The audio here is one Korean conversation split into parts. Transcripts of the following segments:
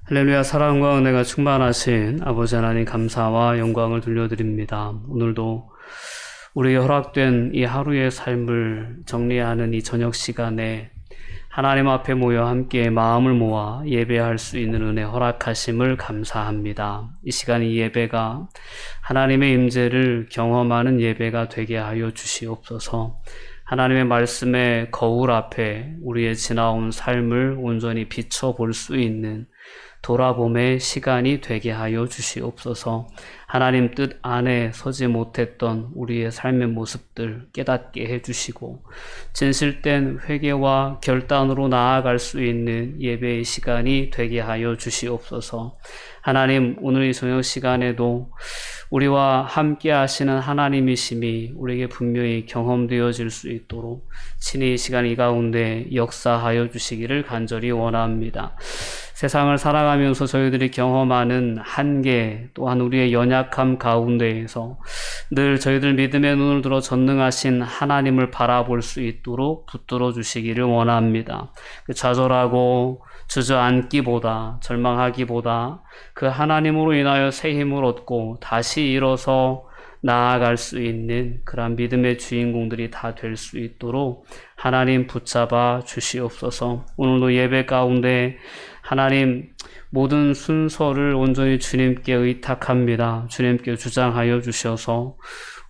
할렐루야. 사랑과 은혜가 충만하신 아버지 하나님, 감사와 영광을 돌려드립니다. 오늘도 우리에게 허락된 이 하루의 삶을 정리하는 이 저녁 시간에 하나님 앞에 모여 함께 마음을 모아 예배할 수 있는 은혜 허락하심을 감사합니다. 이 시간 이 예배가 하나님의 임재를 경험하는 예배가 되게 하여 주시옵소서. 하나님의 말씀의 거울 앞에 우리의 지나온 삶을 온전히 비춰볼 수 있는 돌아봄의 시간이 되게 하여 주시옵소서. 하나님 뜻 안에 서지 못했던 우리의 삶의 모습들 깨닫게 해주시고 진실된 회개와 결단으로 나아갈 수 있는 예배의 시간이 되게 하여 주시옵소서. 하나님, 오늘 이 저녁 시간에도 우리와 함께 하시는 하나님이심이 우리에게 분명히 경험되어질 수 있도록 친히 이 시간 이 가운데 역사하여 주시기를 간절히 원합니다. 세상을 살아가면서 저희들이 경험하는 한계, 또한 우리의 연약함 가운데에서 늘 저희들 믿음의 눈을 들어 전능하신 하나님을 바라볼 수 있도록 붙들어 주시기를 원합니다. 좌절하고 주저앉기보다, 절망하기보다 그 하나님으로 인하여 새 힘을 얻고 다시 일어서 나아갈 수 있는 그런 믿음의 주인공들이 다 될 수 있도록 하나님 붙잡아 주시옵소서. 오늘도 예배 가운데 하나님 모든 순서를 온전히 주님께 의탁합니다. 주님께 주장하여 주셔서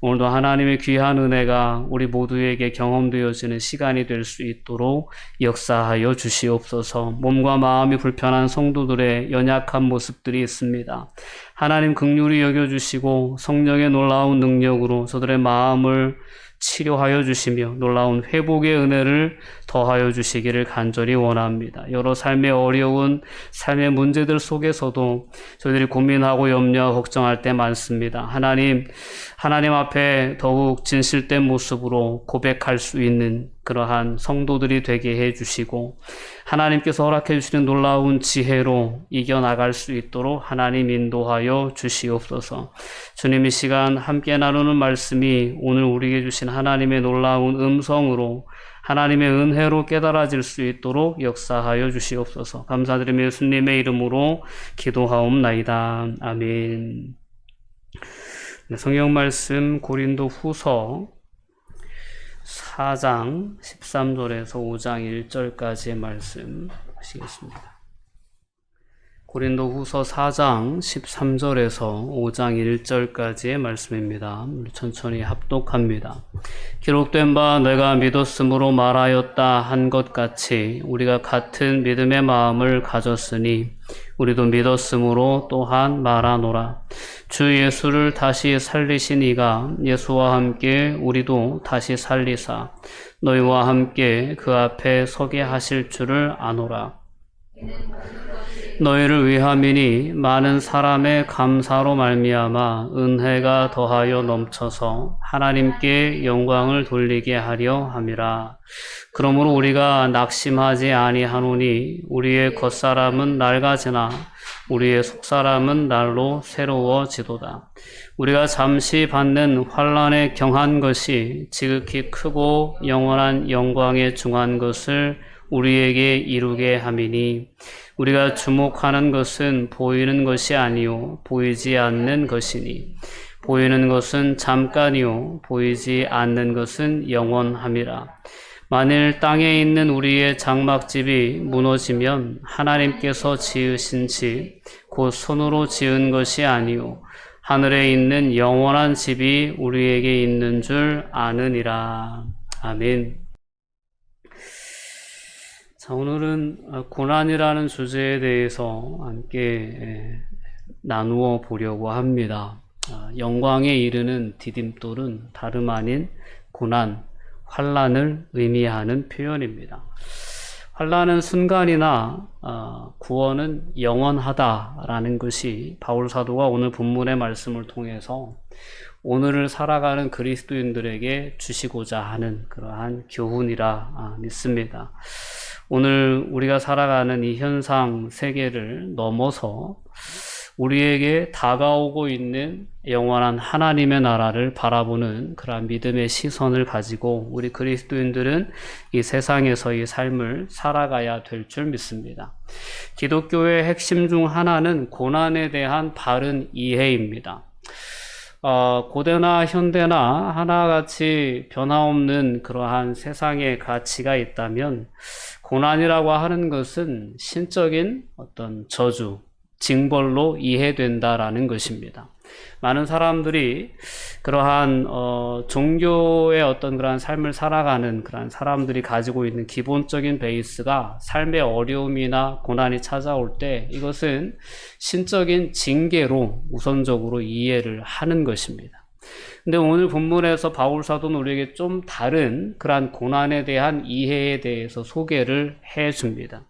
오늘도 하나님의 귀한 은혜가 우리 모두에게 경험되어지는 시간이 될 수 있도록 역사하여 주시옵소서. 몸과 마음이 불편한 성도들의 연약한 모습들이 있습니다. 하나님 긍휼히 여겨주시고 성령의 놀라운 능력으로 저들의 마음을 치료하여 주시며 놀라운 회복의 은혜를 더하여 주시기를 간절히 원합니다. 여러 삶의 어려운 삶의 문제들 속에서도 저희들이 고민하고 염려하고 걱정할 때 많습니다. 하나님 앞에 더욱 진실된 모습으로 고백할 수 있는 그러한 성도들이 되게 해주시고 하나님께서 허락해 주시는 놀라운 지혜로 이겨나갈 수 있도록 하나님 인도하여 주시옵소서. 주님, 이 시간 함께 나누는 말씀이 오늘 우리에게 주신 하나님의 놀라운 음성으로 하나님의 은혜로 깨달아질 수 있도록 역사하여 주시옵소서. 감사드리며 예수님의 이름으로 기도하옵나이다. 아멘. 성경 말씀 고린도 후서 4장 13절에서 5장 1절까지의 말씀 하시겠습니다. 고린도 후서 4장 13절에서 5장 1절까지의 말씀입니다. 천천히 합독합니다. 기록된 바 내가 믿었으므로 말하였다 한 것 같이 우리가 같은 믿음의 마음을 가졌으니 우리도 믿었으므로 또한 말하노라. 주 예수를 다시 살리신 이가 예수와 함께 우리도 다시 살리사 너희와 함께 그 앞에 서게 하실 줄을 아노라. 너희를 위함이니 많은 사람의 감사로 말미암아 은혜가 더하여 넘쳐서 하나님께 영광을 돌리게 하려 함이라. 그러므로 우리가 낙심하지 아니하노니 우리의 겉사람은 낡아지나 우리의 속사람은 날로 새로워지도다. 우리가 잠시 받는 환난에 경한 것이 지극히 크고 영원한 영광에 중한 것을 우리에게 이루게 함이니 우리가 주목하는 것은 보이는 것이 아니요 보이지 않는 것이니 보이는 것은 잠깐이요 보이지 않는 것은 영원함이라. 만일 땅에 있는 우리의 장막집이 무너지면 하나님께서 지으신 집 곧 손으로 지은 것이 아니요 하늘에 있는 영원한 집이 우리에게 있는 줄 아느니라. 아멘. 자, 오늘은 고난이라는 주제에 대해서 함께 나누어 보려고 합니다. 영광에 이르는 디딤돌은 다름 아닌 고난, 환난을 의미하는 표현입니다. 환난은 순간이나 구원은 영원하다라는 것이 바울 사도가 오늘 본문의 말씀을 통해서 오늘을 살아가는 그리스도인들에게 주시고자 하는 그러한 교훈이라 믿습니다. 오늘 우리가 살아가는 이 현상 세계를 넘어서 우리에게 다가오고 있는 영원한 하나님의 나라를 바라보는 그러한 믿음의 시선을 가지고 우리 그리스도인들은 이 세상에서의 삶을 살아가야 될 줄 믿습니다. 기독교의 핵심 중 하나는 고난에 대한 바른 이해입니다. 고대나 현대나 하나같이 변화없는 그러한 세상의 가치가 있다면 고난이라고 하는 것은 신적인 어떤 저주, 징벌로 이해된다라는 것입니다. 많은 사람들이 그러한 종교의 어떤 그러한 삶을 살아가는 그러한 사람들이 가지고 있는 기본적인 베이스가 삶의 어려움이나 고난이 찾아올 때 이것은 신적인 징계로 우선적으로 이해를 하는 것입니다. 근데 오늘 본문에서 바울 사도는 우리에게 좀 다른 그러한 고난에 대한 이해에 대해서 소개를 해 줍니다.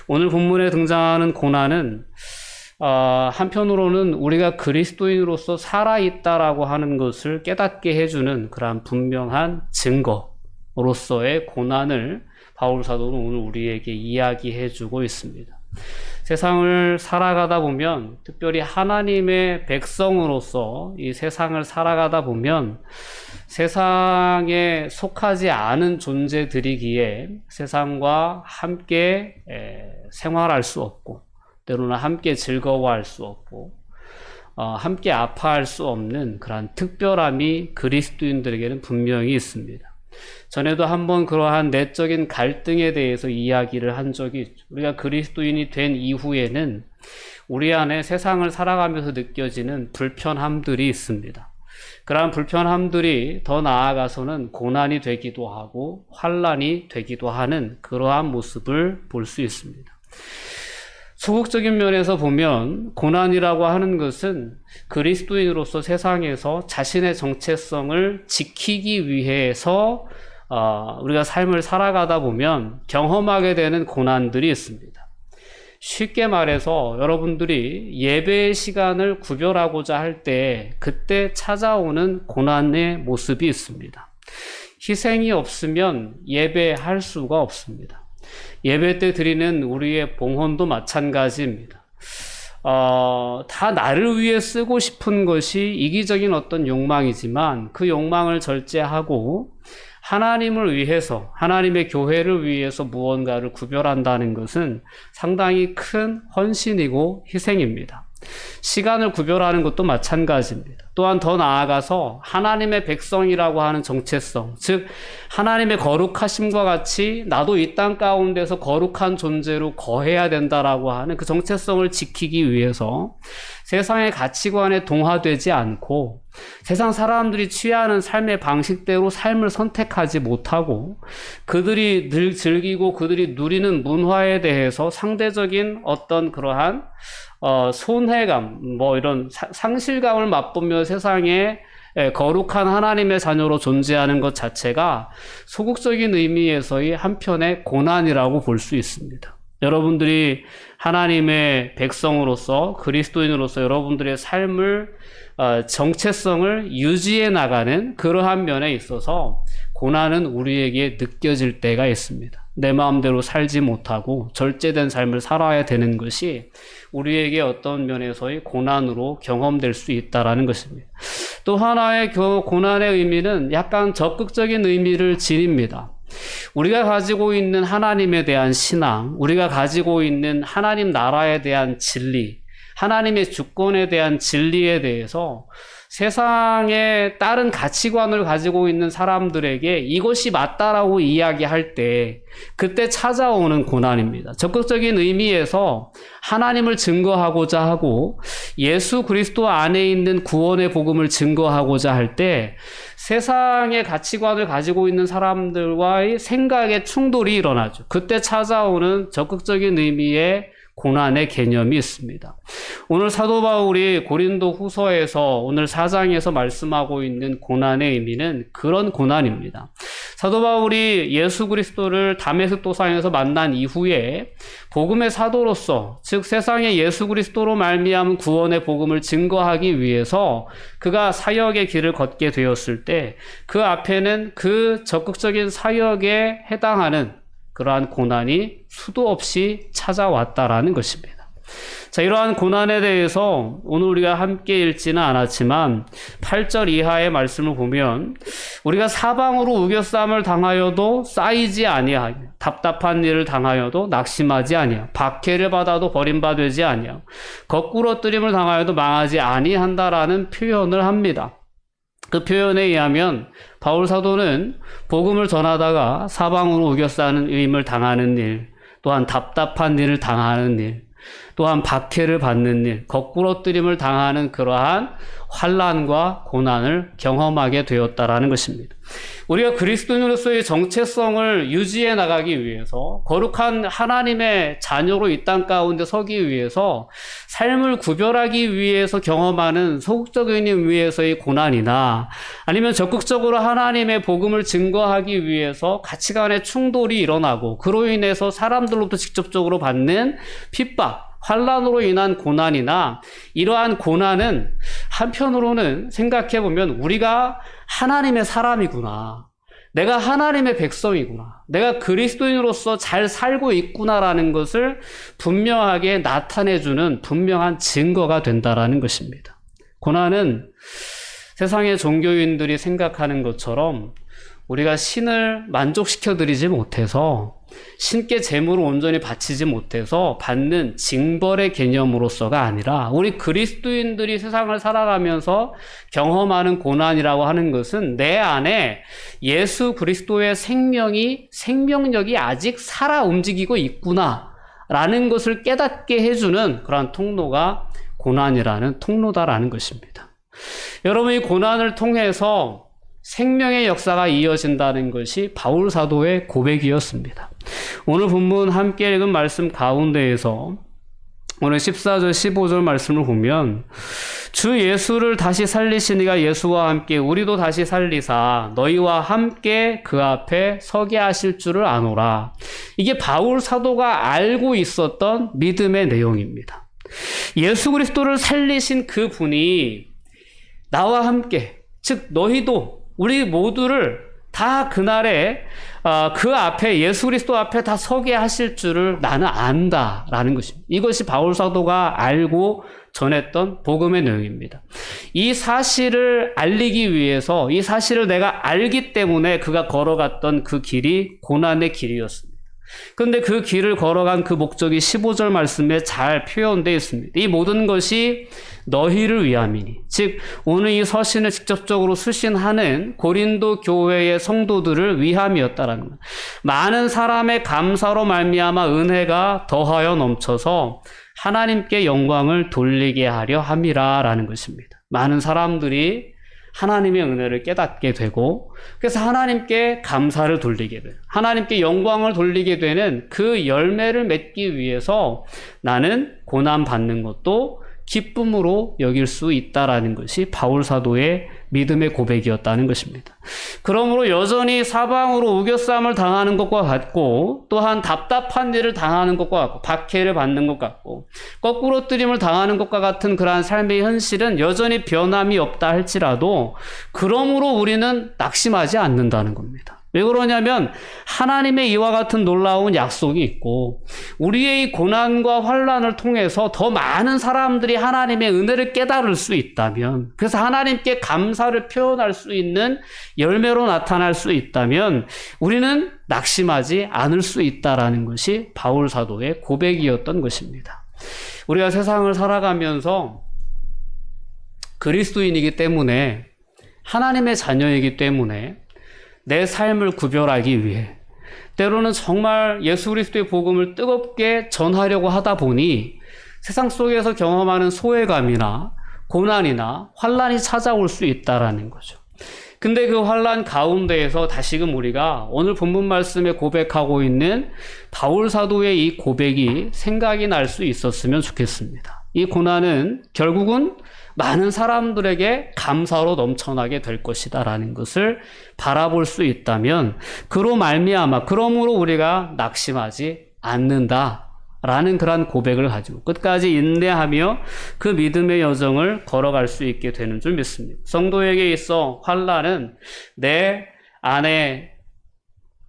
오늘 본문에 등장하는 고난은 한편으로는 우리가 그리스도인으로서 살아있다라고 하는 것을 깨닫게 해주는 그러한 분명한 증거로서의 고난을 바울 사도는 오늘 우리에게 이야기해주고 있습니다. 세상을 살아가다 보면, 특별히 하나님의 백성으로서 이 세상을 살아가다 보면 세상에 속하지 않은 존재들이기에 세상과 함께 생활할 수 없고 때로는 함께 즐거워할 수 없고 함께 아파할 수 없는 그러한 특별함이 그리스도인들에게는 분명히 있습니다. 전에도 한번 그러한 내적인 갈등에 대해서 이야기를 한 적이 있죠. 우리가 그리스도인이 된 이후에는 우리 안에 세상을 살아가면서 느껴지는 불편함들이 있습니다. 그러한 불편함들이 더 나아가서는 고난이 되기도 하고 환난이 되기도 하는 그러한 모습을 볼 수 있습니다. 소극적인 면에서 보면 고난이라고 하는 것은 그리스도인으로서 세상에서 자신의 정체성을 지키기 위해서 우리가 삶을 살아가다 보면 경험하게 되는 고난들이 있습니다. 쉽게 말해서 여러분들이 예배의 시간을 구별하고자 할 때 그때 찾아오는 고난의 모습이 있습니다. 희생이 없으면 예배할 수가 없습니다. 예배 때 드리는 우리의 봉헌도 마찬가지입니다. 다 나를 위해 쓰고 싶은 것이 이기적인 어떤 욕망이지만 그 욕망을 절제하고 하나님을 위해서, 하나님의 교회를 위해서 무언가를 구별한다는 것은 상당히 큰 헌신이고 희생입니다. 시간을 구별하는 것도 마찬가지입니다. 또한 더 나아가서 하나님의 백성이라고 하는 정체성, 즉 하나님의 거룩하심과 같이 나도 이 땅 가운데서 거룩한 존재로 거해야 된다라고 하는 그 정체성을 지키기 위해서 세상의 가치관에 동화되지 않고 세상 사람들이 취하는 삶의 방식대로 삶을 선택하지 못하고 그들이 늘 즐기고 그들이 누리는 문화에 대해서 상대적인 어떤 그러한 손해감, 이런 상실감을 맛보며 세상에 거룩한 하나님의 자녀로 존재하는 것 자체가 소극적인 의미에서의 한편의 고난이라고 볼 수 있습니다. 여러분들이 하나님의 백성으로서 그리스도인으로서 여러분들의 삶을 정체성을 유지해 나가는 그러한 면에 있어서 고난은 우리에게 느껴질 때가 있습니다. 내 마음대로 살지 못하고 절제된 삶을 살아야 되는 것이 우리에게 어떤 면에서의 고난으로 경험될 수 있다는 것입니다. 또 하나의 고난의 의미는 약간 적극적인 의미를 지닙니다. 우리가 가지고 있는 하나님에 대한 신앙, 우리가 가지고 있는 하나님 나라에 대한 진리, 하나님의 주권에 대한 진리에 대해서 세상에 다른 가치관을 가지고 있는 사람들에게 이것이 맞다라고 이야기할 때 그때 찾아오는 고난입니다. 적극적인 의미에서 하나님을 증거하고자 하고 예수 그리스도 안에 있는 구원의 복음을 증거하고자 할 때 세상의 가치관을 가지고 있는 사람들과의 생각의 충돌이 일어나죠. 그때 찾아오는 적극적인 의미의 고난의 개념이 있습니다. 오늘 사도 바울이 고린도 후서에서 오늘 4장에서 말씀하고 있는 고난의 의미는 그런 고난입니다. 사도 바울이 예수 그리스도를 다메섹 도상에서 만난 이후에 복음의 사도로서, 즉 세상에 예수 그리스도로 말미암은 구원의 복음을 증거하기 위해서 그가 사역의 길을 걷게 되었을 때 그 앞에는 그 적극적인 사역에 해당하는 그러한 고난이 수도 없이 찾아왔다라는 것입니다. 자, 이러한 고난에 대해서 오늘 우리가 함께 읽지는 않았지만 8절 이하의 말씀을 보면 우리가 사방으로 우겨쌈을 당하여도 쌓이지 아니하며 답답한 일을 당하여도 낙심하지 아니하며 박해를 받아도 버림받지 아니하며 거꾸러뜨림을 당하여도 망하지 아니한다라는 표현을 합니다. 그 표현에 의하면 바울 사도는 복음을 전하다가 사방으로 우겨싸는 의임을 당하는 일, 또한 답답한 일을 당하는 일, 또한 박해를 받는 일, 거꾸러뜨림을 당하는 그러한 환난과 고난을 경험하게 되었다라는 것입니다. 우리가 그리스도인으로서의 정체성을 유지해 나가기 위해서 거룩한 하나님의 자녀로 이 땅 가운데 서기 위해서 삶을 구별하기 위해서 경험하는 소극적인 의미에서의 고난이나 아니면 적극적으로 하나님의 복음을 증거하기 위해서 가치관의 충돌이 일어나고 그로 인해서 사람들로부터 직접적으로 받는 핍박, 환난으로 인한 고난이나 이러한 고난은 한편으로는 생각해보면 우리가 하나님의 사람이구나, 내가 하나님의 백성이구나, 내가 그리스도인으로서 잘 살고 있구나라는 것을 분명하게 나타내주는 분명한 증거가 된다라는 것입니다. 고난은 세상의 종교인들이 생각하는 것처럼 우리가 신을 만족시켜드리지 못해서 신께 재물을 온전히 바치지 못해서 받는 징벌의 개념으로서가 아니라 우리 그리스도인들이 세상을 살아가면서 경험하는 고난이라고 하는 것은 내 안에 예수 그리스도의 생명력이 아직 살아 움직이고 있구나 라는 것을 깨닫게 해주는 그러한 통로가 고난이라는 통로다라는 것입니다. 여러분, 이 고난을 통해서 생명의 역사가 이어진다는 것이 바울 사도의 고백이었습니다. 오늘 본문 함께 읽은 말씀 가운데에서 오늘 14절 15절 말씀을 보면 주 예수를 다시 살리시니가 예수와 함께 우리도 다시 살리사 너희와 함께 그 앞에 서게 하실 줄을 아노라. 이게 바울 사도가 알고 있었던 믿음의 내용입니다. 예수 그리스도를 살리신 그 분이 나와 함께, 즉 너희도 우리 모두를 다 그날에 그 앞에 예수 그리스도 앞에 다 서게 하실 줄을 나는 안다라는 것입니다. 이것이 바울 사도가 알고 전했던 복음의 내용입니다. 이 사실을 알리기 위해서 이 사실을 내가 알기 때문에 그가 걸어갔던 그 길이 고난의 길이었습니다. 그런데 그 길을 걸어간 그 목적이 15절 말씀에 잘 표현되어 있습니다. 이 모든 것이 너희를 위함이니, 즉 오늘 이 서신을 직접적으로 수신하는 고린도 교회의 성도들을 위함이었다라는 것. 많은 사람의 감사로 말미암아 은혜가 더하여 넘쳐서 하나님께 영광을 돌리게 하려 함이라라는 것입니다. 많은 사람들이 하나님의 은혜를 깨닫게 되고 그래서 하나님께 감사를 돌리게 돼요. 하나님께 영광을 돌리게 되는 그 열매를 맺기 위해서 나는 고난 받는 것도 기쁨으로 여길 수 있다라는 것이 바울 사도의 믿음의 고백이었다는 것입니다. 그러므로 여전히 사방으로 우겨쌈을 당하는 것과 같고 또한 답답한 일을 당하는 것과 같고 박해를 받는 것 같고 거꾸로뜨림을 당하는 것과 같은 그러한 삶의 현실은 여전히 변함이 없다 할지라도 그러므로 우리는 낙심하지 않는다는 겁니다. 왜 그러냐면 하나님의 이와 같은 놀라운 약속이 있고 우리의 이 고난과 환난을 통해서 더 많은 사람들이 하나님의 은혜를 깨달을 수 있다면, 그래서 하나님께 감사를 표현할 수 있는 열매로 나타날 수 있다면 우리는 낙심하지 않을 수 있다라는 것이 바울 사도의 고백이었던 것입니다. 우리가 세상을 살아가면서 그리스도인이기 때문에, 하나님의 자녀이기 때문에 내 삶을 구별하기 위해 때로는 정말 예수 그리스도의 복음을 뜨겁게 전하려고 하다 보니 세상 속에서 경험하는 소외감이나 고난이나 환난이 찾아올 수 있다라는 거죠. 근데 그 환난 가운데에서 다시금 우리가 오늘 본문 말씀에 고백하고 있는 바울 사도의 이 고백이 생각이 날 수 있었으면 좋겠습니다. 이 고난은 결국은 많은 사람들에게 감사로 넘쳐나게 될 것이다라는 것을 바라볼 수 있다면 그로 말미암아 그러므로 우리가 낙심하지 않는다라는 그러한 고백을 가지고 끝까지 인내하며 그 믿음의 여정을 걸어갈 수 있게 되는 줄 믿습니다. 성도에게 있어 환난은 내 안에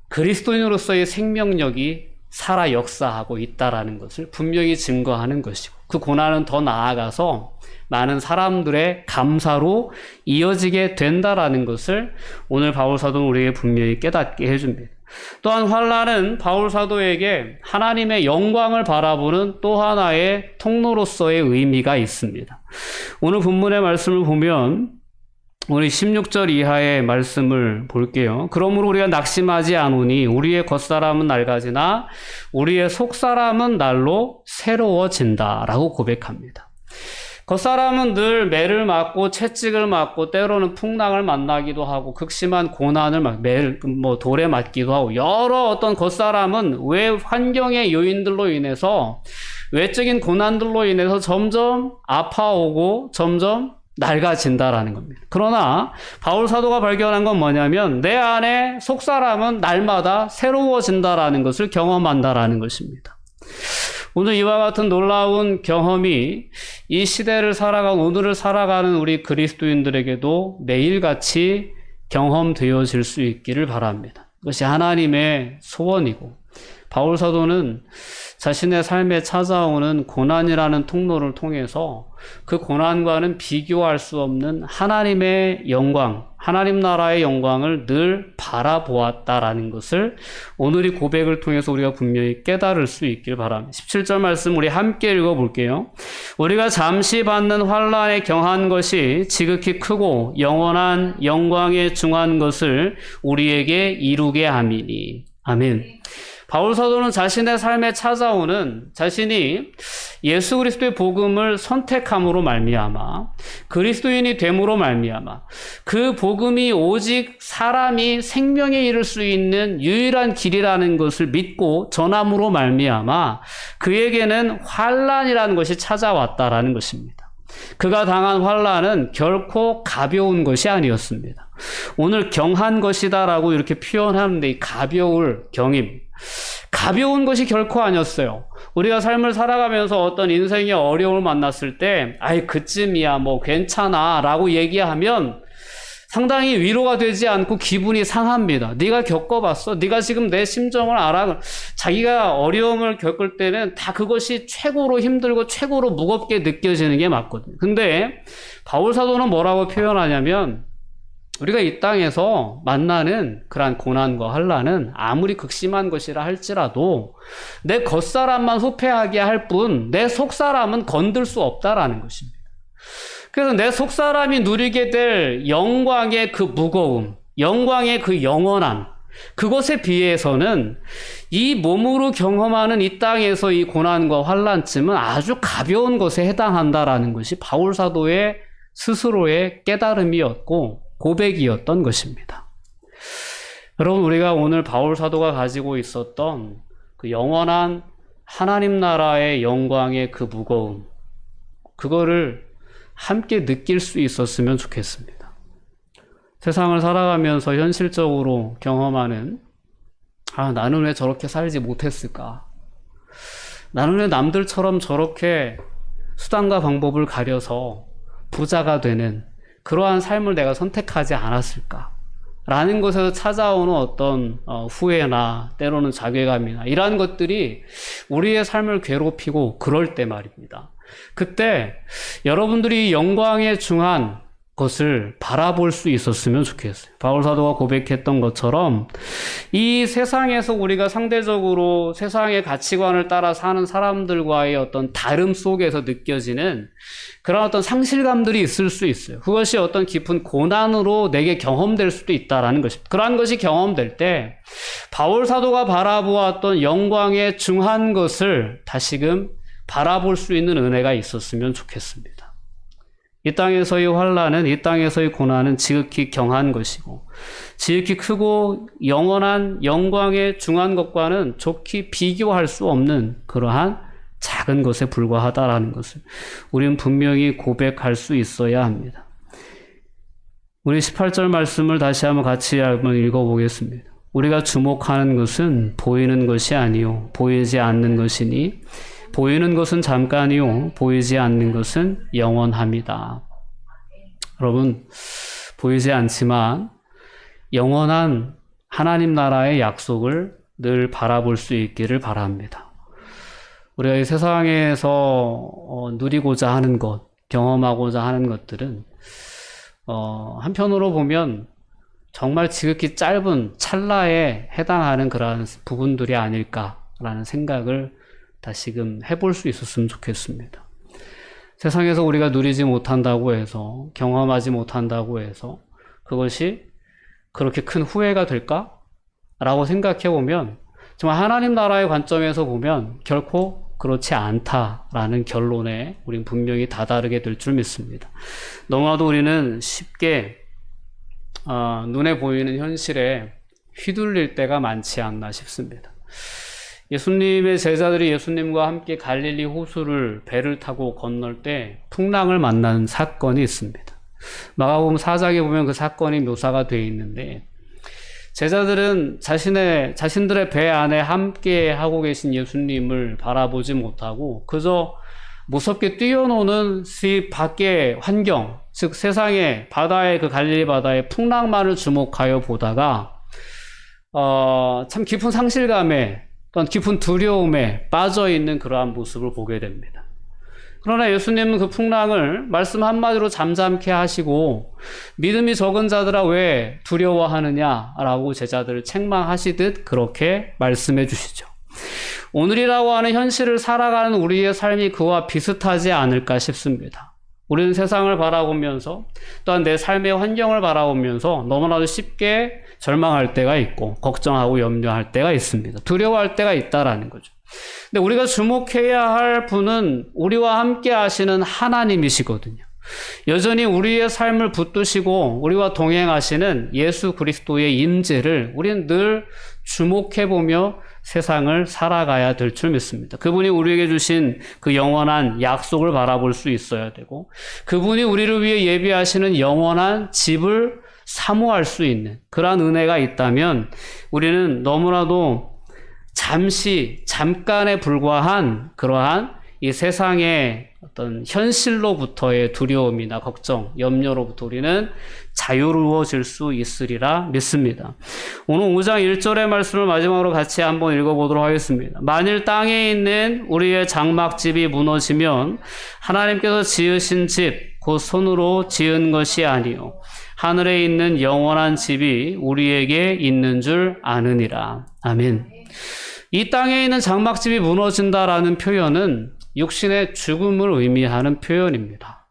그리스도인으로서의 생명력이 살아 역사하고 있다라는 것을 분명히 증거하는 것이고, 그 고난은 더 나아가서 많은 사람들의 감사로 이어지게 된다라는 것을 오늘 바울 사도는 우리에게 분명히 깨닫게 해줍니다. 또한 환난은 바울 사도에게 하나님의 영광을 바라보는 또 하나의 통로로서의 의미가 있습니다. 오늘 본문의 말씀을 보면 우리 16절 이하의 말씀을 볼게요. 그러므로 우리가 낙심하지 않으니 우리의 겉사람은 낡아지나 우리의 속사람은 날로 새로워진다 라고 고백합니다. 겉사람은 늘 매를 맞고 채찍을 맞고 때로는 풍랑을 만나기도 하고 극심한 고난을 돌에 맞기도 하고, 여러 어떤 겉사람은 외 환경의 요인들로 인해서, 외적인 고난들로 인해서 점점 아파오고 점점 낡아진다라는 겁니다. 그러나 바울 사도가 발견한 건 뭐냐면 내 안에 속사람은 날마다 새로워진다라는 것을 경험한다라는 것입니다. 오늘 이와 같은 놀라운 경험이 이 시대를 오늘을 살아가는 우리 그리스도인들에게도 매일같이 경험되어질 수 있기를 바랍니다. 그것이 하나님의 소원이고, 바울 사도는 자신의 삶에 찾아오는 고난이라는 통로를 통해서 그 고난과는 비교할 수 없는 하나님의 영광, 하나님 나라의 영광을 늘 바라보았다라는 것을 오늘 이 고백을 통해서 우리가 분명히 깨달을 수 있길 바랍니다. 17절 말씀 우리 함께 읽어볼게요. 우리가 잠시 받는 환난에 경한 것이 지극히 크고 영원한 영광에 중한 것을 우리에게 이루게 함이니. 아멘. 바울 사도는 자신의 삶에 찾아오는, 자신이 예수 그리스도의 복음을 선택함으로 말미암아, 그리스도인이 됨으로 말미암아, 그 복음이 오직 사람이 생명에 이를 수 있는 유일한 길이라는 것을 믿고 전함으로 말미암아 그에게는 환난이라는 것이 찾아왔다라는 것입니다. 그가 당한 환난은 결코 가벼운 것이 아니었습니다. 오늘 경한 것이다라고 이렇게 표현하는데, 이 가벼울 경임, 가벼운 것이 결코 아니었어요. 우리가 삶을 살아가면서 어떤 인생의 어려움을 만났을 때 아이 그쯤이야 뭐 괜찮아 라고 얘기하면 상당히 위로가 되지 않고 기분이 상합니다. 네가 겪어봤어? 네가 지금 내 심정을 알아? 자기가 어려움을 겪을 때는 다 그것이 최고로 힘들고 최고로 무겁게 느껴지는 게 맞거든요. 근데 바울 사도는 뭐라고 표현하냐면, 우리가 이 땅에서 만나는 그러한 고난과 환난은 아무리 극심한 것이라 할지라도 내 겉사람만 후패하게 할 뿐 내 속사람은 건들 수 없다라는 것입니다. 그래서 내 속사람이 누리게 될 영광의 그 무거움, 영광의 그 영원함, 그것에 비해서는 이 몸으로 경험하는 이 땅에서 이 고난과 환난쯤은 아주 가벼운 것에 해당한다라는 것이 바울 사도의 스스로의 깨달음이었고 고백이었던 것입니다. 여러분, 우리가 오늘 바울 사도가 가지고 있었던 그 영원한 하나님 나라의 영광의 그 무거움, 그거를 함께 느낄 수 있었으면 좋겠습니다. 세상을 살아가면서 현실적으로 경험하는, 나는 왜 저렇게 살지 못했을까? 나는 왜 남들처럼 저렇게 수단과 방법을 가려서 부자가 되는 그러한 삶을 내가 선택하지 않았을까? 라는 것에서 찾아오는 어떤 후회나 때로는 자괴감이나 이러한 것들이 우리의 삶을 괴롭히고 그럴 때 말입니다. 그때 여러분들이 영광에 중한 것을 바라볼 수 있었으면 좋겠어요. 바울 사도가 고백했던 것처럼 이 세상에서 우리가 상대적으로 세상의 가치관을 따라 사는 사람들과의 어떤 다름 속에서 느껴지는 그런 어떤 상실감들이 있을 수 있어요. 그것이 어떤 깊은 고난으로 내게 경험될 수도 있다라는 것입니다. 그러한 것이 경험될 때 바울 사도가 바라보았던 영광에 중한 것을 다시금 바라볼 수 있는 은혜가 있었으면 좋겠습니다. 이 땅에서의 환난은, 이 땅에서의 고난은 지극히 경한 것이고 지극히 크고 영원한 영광에 중한 것과는 좋게 비교할 수 없는 그러한 작은 것에 불과하다라는 것을 우리는 분명히 고백할 수 있어야 합니다. 우리 18절 말씀을 다시 한번 같이 한번 읽어보겠습니다. 우리가 주목하는 것은 보이는 것이 아니요 보이지 않는 것이니 보이는 것은 잠깐이요 보이지 않는 것은 영원합니다. 여러분, 보이지 않지만 영원한 하나님 나라의 약속을 늘 바라볼 수 있기를 바랍니다. 우리가 이 세상에서 누리고자 하는 것, 경험하고자 하는 것들은 한편으로 보면 정말 지극히 짧은 찰나에 해당하는 그러한 부분들이 아닐까라는 생각을 다시금 해볼 수 있었으면 좋겠습니다. 세상에서 우리가 누리지 못한다고 해서, 경험하지 못한다고 해서 그것이 그렇게 큰 후회가 될까? 라고 생각해 보면 정말 하나님 나라의 관점에서 보면 결코 그렇지 않다라는 결론에 우리는 분명히 다다르게 될 줄 믿습니다. 너무나도 우리는 쉽게 눈에 보이는 현실에 휘둘릴 때가 많지 않나 싶습니다. 예수님의 제자들이 예수님과 함께 갈릴리 호수를 배를 타고 건널 때 풍랑을 만난 사건이 있습니다. 마가복음 4장에 보면 그 사건이 묘사가 되어 있는데, 제자들은 자신들의 배 안에 함께 하고 계신 예수님을 바라보지 못하고 그저 무섭게 뛰어노는 밖의 환경, 즉 세상의 바다의 그 갈릴리 바다의 풍랑만을 주목하여 보다가 참 깊은 상실감에 또한 깊은 두려움에 빠져있는 그러한 모습을 보게 됩니다. 그러나 예수님은 그 풍랑을 말씀 한마디로 잠잠케 하시고 믿음이 적은 자들아 왜 두려워하느냐라고 제자들을 책망하시듯 그렇게 말씀해 주시죠. 오늘이라고 하는 현실을 살아가는 우리의 삶이 그와 비슷하지 않을까 싶습니다. 우리는 세상을 바라보면서 또한 내 삶의 환경을 바라보면서 너무나도 쉽게 절망할 때가 있고 걱정하고 염려할 때가 있습니다. 두려워할 때가 있다라는 거죠. 근데 우리가 주목해야 할 분은 우리와 함께 하시는 하나님이시거든요. 여전히 우리의 삶을 붙드시고 우리와 동행하시는 예수 그리스도의 임재를 우리는 늘 주목해보며 세상을 살아가야 될 줄 믿습니다. 그분이 우리에게 주신 그 영원한 약속을 바라볼 수 있어야 되고, 그분이 우리를 위해 예비하시는 영원한 집을 사모할 수 있는 그러한 은혜가 있다면 우리는 너무나도 잠깐에 불과한 그러한 이 세상의 어떤 현실로부터의 두려움이나 걱정, 염려로부터 우리는 자유로워질 수 있으리라 믿습니다. 오늘 5장 1절의 말씀을 마지막으로 같이 한번 읽어보도록 하겠습니다. 만일 땅에 있는 우리의 장막집이 무너지면 하나님께서 지으신 집, 곧 손으로 지은 것이 아니요 하늘에 있는 영원한 집이 우리에게 있는 줄 아느니라. 아멘. 이 땅에 있는 장막집이 무너진다라는 표현은 육신의 죽음을 의미하는 표현입니다.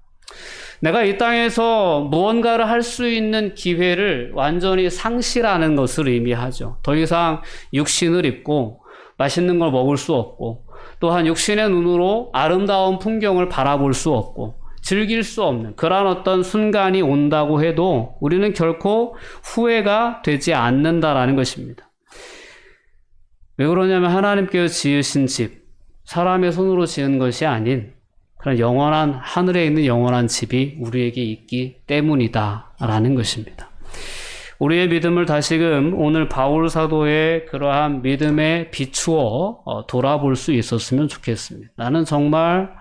내가 이 땅에서 무언가를 할 수 있는 기회를 완전히 상실하는 것을 의미하죠. 더 이상 육신을 입고 맛있는 걸 먹을 수 없고, 또한 육신의 눈으로 아름다운 풍경을 바라볼 수 없고 즐길 수 없는 그러한 어떤 순간이 온다고 해도 우리는 결코 후회가 되지 않는다라는 것입니다. 왜 그러냐면 하나님께서 지으신 집, 사람의 손으로 지은 것이 아닌 그런 영원한 하늘에 있는 영원한 집이 우리에게 있기 때문이다라는 것입니다. 우리의 믿음을 다시금 오늘 바울 사도의 그러한 믿음에 비추어 돌아볼 수 있었으면 좋겠습니다. 나는 정말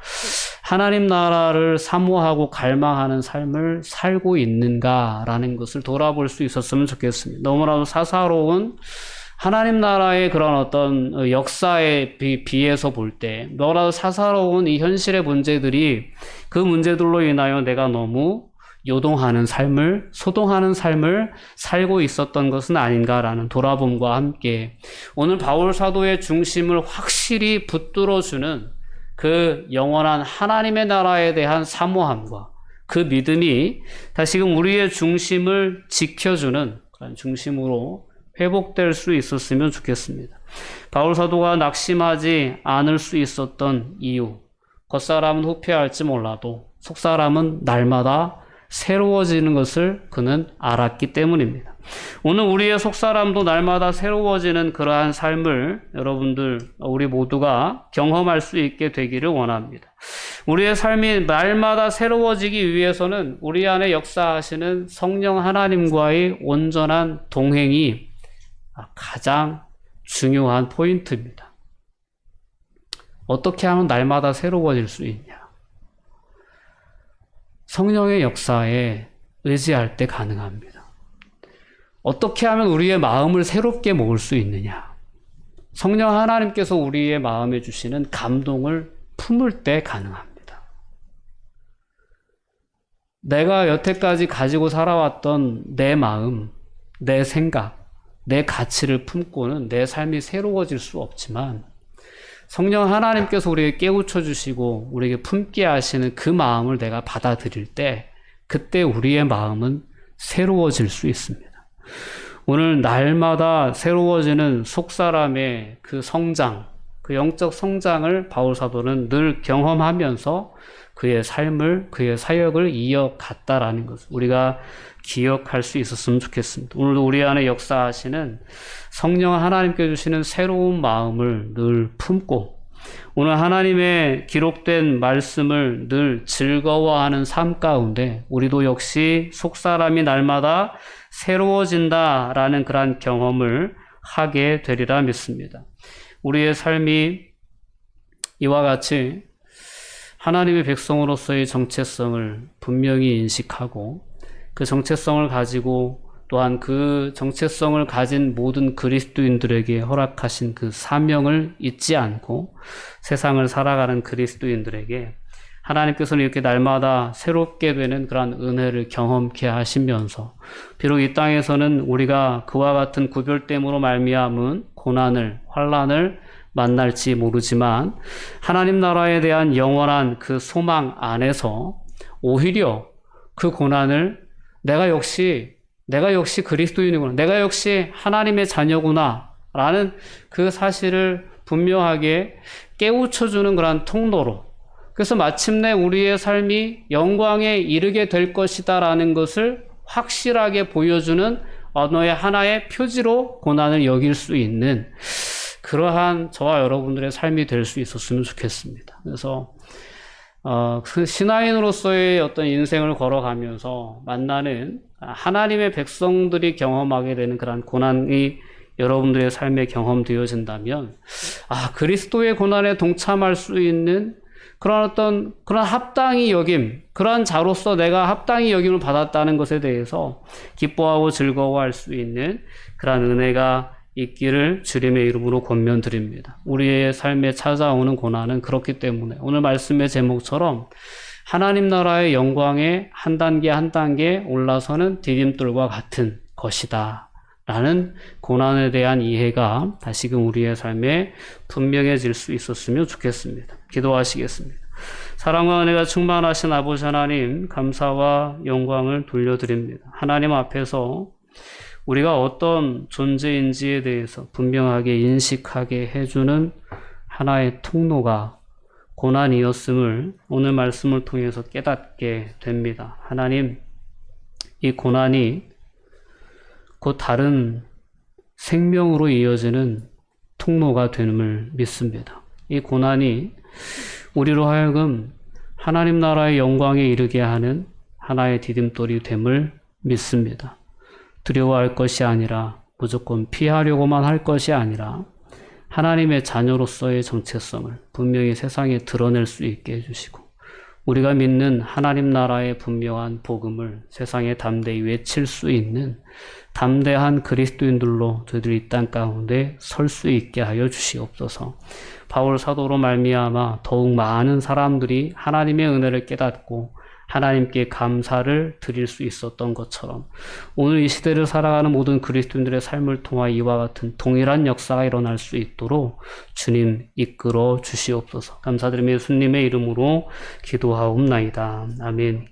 하나님 나라를 사모하고 갈망하는 삶을 살고 있는가라는 것을 돌아볼 수 있었으면 좋겠습니다. 너무나도 사사로운 하나님 나라의 그런 어떤 역사에 비해서 볼 때 너무나도 사사로운 이 현실의 문제들이 그 문제들로 인하여 내가 너무 요동하는 삶을, 소동하는 삶을 살고 있었던 것은 아닌가라는 돌아봄과 함께 오늘 바울 사도의 중심을 확실히 붙들어주는 그 영원한 하나님의 나라에 대한 사모함과 그 믿음이 다시금 우리의 중심을 지켜주는 그런 중심으로 회복될 수 있었으면 좋겠습니다. 바울 사도가 낙심하지 않을 수 있었던 이유, 겉사람은 후패할지 몰라도 속사람은 날마다 새로워지는 것을 그는 알았기 때문입니다. 오늘 우리의 속사람도 날마다 새로워지는 그러한 삶을 여러분들, 우리 모두가 경험할 수 있게 되기를 원합니다. 우리의 삶이 날마다 새로워지기 위해서는 우리 안에 역사하시는 성령 하나님과의 온전한 동행이 가장 중요한 포인트입니다. 어떻게 하면 날마다 새로워질 수 있냐? 성령의 역사에 의지할 때 가능합니다. 어떻게 하면 우리의 마음을 새롭게 먹을 수 있느냐? 성령 하나님께서 우리의 마음에 주시는 감동을 품을 때 가능합니다. 내가 여태까지 가지고 살아왔던 내 마음, 내 생각, 내 가치를 품고는 내 삶이 새로워질 수 없지만 성령 하나님께서 우리에게 깨우쳐 주시고 우리에게 품게 하시는 그 마음을 내가 받아들일 때 그때 우리의 마음은 새로워질 수 있습니다. 오늘 날마다 새로워지는 속사람의 그 성장, 그 영적 성장을 바울 사도는 늘 경험하면서 그의 삶을, 그의 사역을 이어갔다라는 것을 우리가 기억할 수 있었으면 좋겠습니다. 오늘도 우리 안에 역사하시는 성령 하나님께 주시는 새로운 마음을 늘 품고 오늘 하나님의 기록된 말씀을 늘 즐거워하는 삶 가운데 우리도 역시 속사람이 날마다 새로워진다라는 그러한 경험을 하게 되리라 믿습니다. 우리의 삶이 이와 같이 하나님의 백성으로서의 정체성을 분명히 인식하고 그 정체성을 가지고 또한 그 정체성을 가진 모든 그리스도인들에게 허락하신 그 사명을 잊지 않고 세상을 살아가는 그리스도인들에게 하나님께서는 이렇게 날마다 새롭게 되는 그러한 은혜를 경험케 하시면서 비록 이 땅에서는 우리가 그와 같은 구별됨으로 말미암은 고난을, 환난을 만날지 모르지만 하나님 나라에 대한 영원한 그 소망 안에서 오히려 그 고난을 내가 역시 그리스도인이구나, 내가 역시 하나님의 자녀구나 라는 그 사실을 분명하게 깨우쳐주는 그런 통로로, 그래서 마침내 우리의 삶이 영광에 이르게 될 것이다 라는 것을 확실하게 보여주는 언어의 하나의 표지로 고난을 여길 수 있는 그러한 저와 여러분들의 삶이 될 수 있었으면 좋겠습니다. 그래서 그 신앙인으로서의 어떤 인생을 걸어가면서 만나는 하나님의 백성들이 경험하게 되는 그런 고난이 여러분들의 삶에 경험되어진다면 그리스도의 고난에 동참할 수 있는 그런 합당히 여김, 그러한 자로서 내가 합당히 여김을 받았다는 것에 대해서 기뻐하고 즐거워할 수 있는 그러한 은혜가 있기를 주님의 이름으로 권면드립니다. 우리의 삶에 찾아오는 고난은 그렇기 때문에 오늘 말씀의 제목처럼 하나님 나라의 영광에 한 단계 한 단계 올라서는 디딤돌과 같은 것이다 라는 고난에 대한 이해가 다시금 우리의 삶에 분명해질 수 있었으면 좋겠습니다. 기도하시겠습니다. 사랑과 은혜가 충만하신 아버지 하나님, 감사와 영광을 돌려드립니다. 하나님 앞에서 우리가 어떤 존재인지에 대해서 분명하게 인식하게 해주는 하나의 통로가 고난이었음을 오늘 말씀을 통해서 깨닫게 됩니다. 하나님, 이 고난이 곧 다른 생명으로 이어지는 통로가 됨을 믿습니다. 이 고난이 우리로 하여금 하나님 나라의 영광에 이르게 하는 하나의 디딤돌이 됨을 믿습니다. 두려워할 것이 아니라 무조건 피하려고만 할 것이 아니라 하나님의 자녀로서의 정체성을 분명히 세상에 드러낼 수 있게 해주시고 우리가 믿는 하나님 나라의 분명한 복음을 세상에 담대히 외칠 수 있는 담대한 그리스도인들로 저희들이 이 땅 가운데 설 수 있게 하여 주시옵소서. 바울 사도로 말미암아 더욱 많은 사람들이 하나님의 은혜를 깨닫고 하나님께 감사를 드릴 수 있었던 것처럼 오늘 이 시대를 살아가는 모든 그리스도인들의 삶을 통하 이와 같은 동일한 역사가 일어날 수 있도록 주님 이끌어 주시옵소서. 감사드리며 예수님의 이름으로 기도하옵나이다. 아멘.